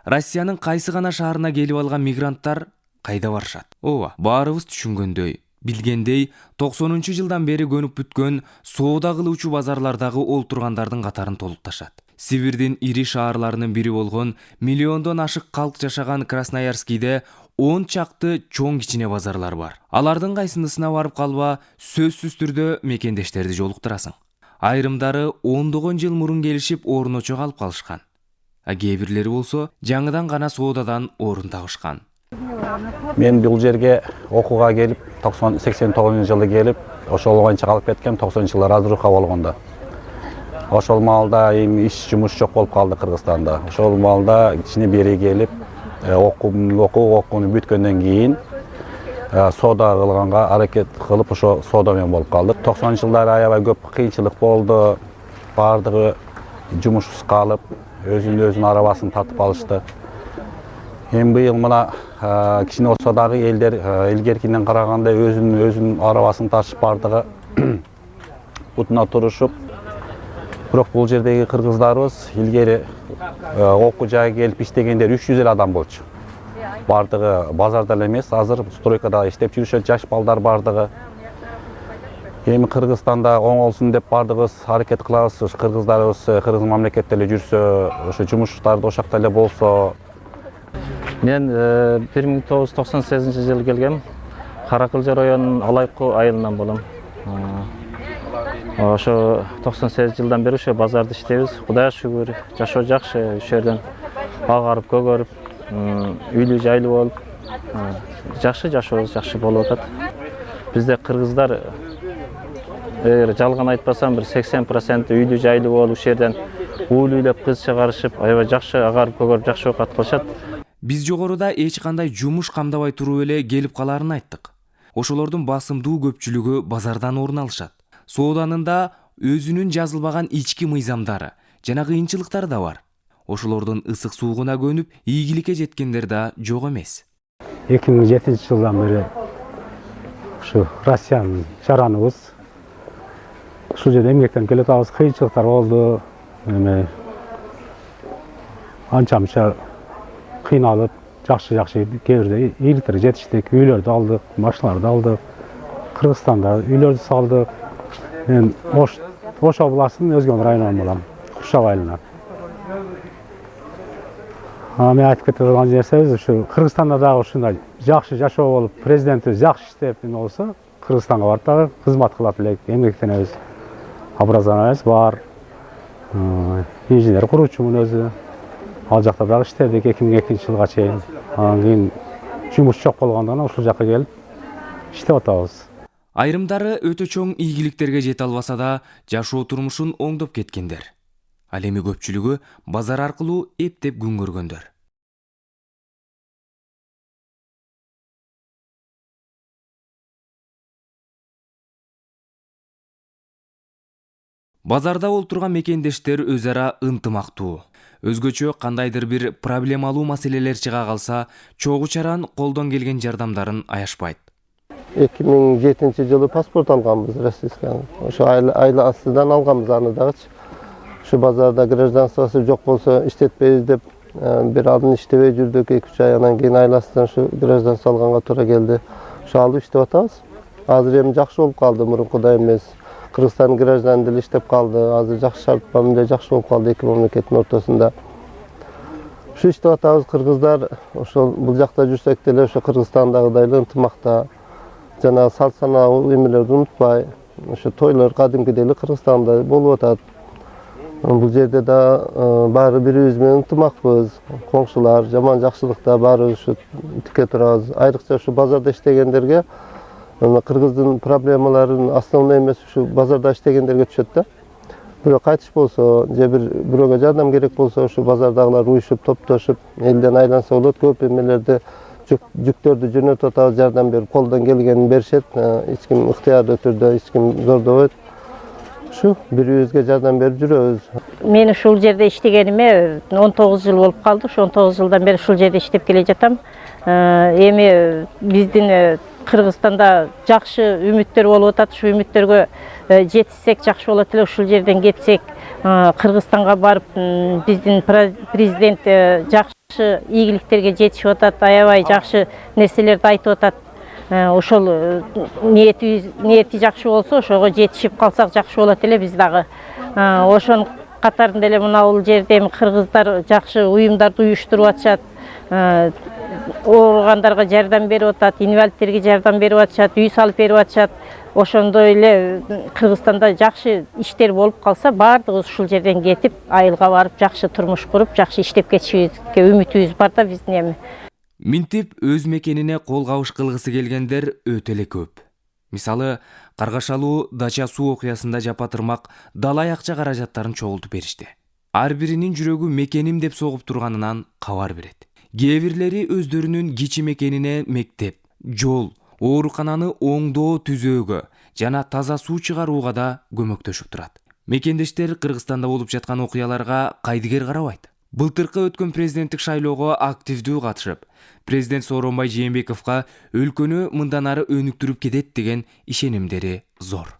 Россиянын кайсы гана шаарына келип алган мигранттар кайда барышат? Ооба, баарыбыз түшүнгөндөй, билгендей 90-жылдан бери көнүп бүткөн соода кылуучу базарлардагы олтургандардын катарын толукташат. Сибирдин ири шаарларынын бири болгон миллиондон ашык калк жашаган Красноярскийде 10 чакты чоң кичине базарлар бар. Алардын кайсынысына барып калба, сөзсүз түрдө мекендештерди жолуктурасың. Айрымдары ондогон жыл мурун келишип орночо калып калышкан. Кээ бирлери болсо жаңыдан гана соодадан орун табышкан. Мен бул жерге окууга келип, 89-жылы келип, ошол боюнча калып кеткем, 90-жылдар разруха болгондо. Ошол маалда эми иш жумуш жок болуп калды Кыргызстанда. Ошол маалда кичине бери келип, окууну бүткөндөн кийин соода кылганга аракет кылып, ошо соода менен болуп калдык. 90-жылдар аябай көп кыйынчылык болду. Бардыгы жумушсуз калып, өзүнүн арабасын тартып алышты. Эми быйыл мына кичине болсо дагы элдер илгеркиден караганда өзүнүн арабасын тартып бардыгы бутуна турушуп. Бирок бул жердеги кыргыздарыбыз илгери окуу жайга келип иштегендер 300 адам болчу. Бардыгы базарда эле эмес, азыр стройкада иштеп жүрүшөт, жаш балдар бардыгы. Эми Кыргызстанда оңолсун деп бардыгыбыз аракет кылабыз. Кыргыздарыбыз кыргыз мамлекетте эле жүрсө, ошо жумуштарды ошакта эле болсо. Мен 1998-жылы келгем. Каракылжа районунун Алайкы айылынан болом. Ошо 98-жылдан бери ошо базарда иштейбиз. Кудайга шүгүр, жашоо жакшы, ошол жерден агарып көгөрүп, үйлүү жайлуу болуп, жакшы жашообуз жакшы болуп атат. Бизде кыргыздар жалган айтпасам, бир 80% үйлүү жайлуу болуп, ошол жерден уулуулап кыз чыгарышып, аябай жакшы агарып көгөрүп, жакшы окат кылышат. Биз жогоруда эч кандай жумуш камдабай туруп эле келип каларын айттык. Ошолордун басымдуу көпчүлүгү базардан орун алышат. Сооданында өзүнүн жазылбаган ички мыйзамдары жана кыйынчылыктары да бар. Ошолордун ысык суугуна көнүп, ийгиликке жеткендер да жок эмес. 2007-жылдан бери ушу Россиянын жараныбыз. Ушул жерде эмгектенип келе атабыз, кыйынчылыктар болду. Эми анча-мынча кыйналып, жакшы кээ бирде ийгиликтерге жетиштик, үйлөрдү алдык, машиналарды алдык. Кыргызстанда үйлөрдү салдык. Мен Ош областынын Өзгөн районунан болом, Куршак айылынан. Мен айтып кете турган нерсебиз ушу Кыргызстанда дагы ушундай жакшы жашоо болуп, президентибиз жакшы иштеп болсо, Кыргызстанга барып дагы кызмат кылат элек, эмгектенебиз. Образованиябыз бар. Инженер куруучумун өзү. Ал жакта дагы иштедик 2002-жылга чейин. Анан кийин жумуш жок болгондон ушул жакка келип иштеп атабыз. Айрымдары өтө чоң ийгиликтерге жете албаса да, жашоо турмушун оңдоп кеткендер. Ал эми көпчүлүгү базар аркылуу эптеп күн көргөндөр. Базарда олтурган мекендештер өз ара ынтымактуу. Өзгөчө кандайдыр бир проблемалуу маселелер чыга калса, чогуу чаран колдон келген жардамдарын аяшпайт. 2007-жылы паспорт алганбыз российский. Ошо айла астынан алганбыз аны дагычы. Шу базарда гражданствосы жок болсо иштетпейбиз деп бир алдын иштебей жүрдүк 2-3 ай, анан кийин айла астынан шу гражданство алганга туура келди. Ошо алып иштеп атабыз. Азыр эми жакшы болуп калды, мурункудай эмес. Кыргызстан гражданы деле иштеп калды. Азыр жакшы шарт мамиле жакшы болуп калды эки мамлекеттин ортосунда. Ушу иштеп атабыз. Кыргыздар ошол бул жакта жүрсөк деле ошо Кыргызстандагыдай эле ынтымакта жана салт санаа эмелерди унутпай, ошо тойлор кадимкидей эле Кыргызстанда болуп атат. Бул жерде да баары бирибиз менен ынтымакпыз. Коңшулар жаман жакшылыкта баары ушу тике турабыз. Айрыкча ушу базарда иштегендерге кыргыздын проблемаларын основной эмес ушу базарда иштегендерге түшөт да. Бирок кайтыш болсо, же бирөөгө жардам керек болсо, ушу базардагылар уюшуп, топтошуп, элден айланса болот. Көп эмелерди жүктөрдү жөнөтүп атабыз, жардам берип, колдон келгенин беришет. Эч ким ыктыярдуу түрдө, эч ким зордобойт. Ушу бири-бирибизге жардам берип жүрөбүз. Мен ушул жерде иштегениме 19 жыл болуп калды. Ошо 19 жылдан бери ушул жерде иштеп келе жатам. Эми биздин Кыргызстанда жакшы үмүттөр болуп атат. Ушу үмүттөргө жетишсек жакшы болот эле. Ушул жерден кетсек, Кыргызстанга барып, биздин президент жакшы жакшы ийгиликтерге жетишип атат, аябай жакшы нерселерди айтып атат. Ошол ниети жакшы болсо, ошого жетишип калсак жакшы болот эле биз дагы. Ошонун катарында эле мына бул жерде кыргыздар жакшы уюмдарды уюштуруп атышат. Ооругандарга жардам берип атат, инвалидтерге жардам берип атышат, үй салып берип атышат. Ошондой эле Кыргызстанда жакшы иштер болуп калса, баардыгыбыз ушул жерден кетип, айылга барып, жакшы турмуш куруп, жакшы иштеп кетишибизге үмүтүбүз бар да биздин эми. Минтип өз мекенине кол кабыш кылгысы келгендер өтө эле көп. Мисалы, Каргашалуу дача суу окуясында жапа-тырмак далай акча каражаттарын чогултуп беришти. Ар биринин жүрөгү мекеним деп согуп турганынан кабар берет. Кээ бирлери өздөрүнүн кичи мекенине мектеп, жол, оорукананы оңдоо түзөөгө жана таза суу чыгарууга да көмөктөшүп турат. Мекендештер Кыргызстанда болуп жаткан окуяларга кайдыгер карабайт. Былтыркы өткөн президенттик шайлоого активдүү катышып, президент Сооронбай Жээнбековго өлкөнү мындан ары өнүктүрүп кетет деген ишенимдери зор.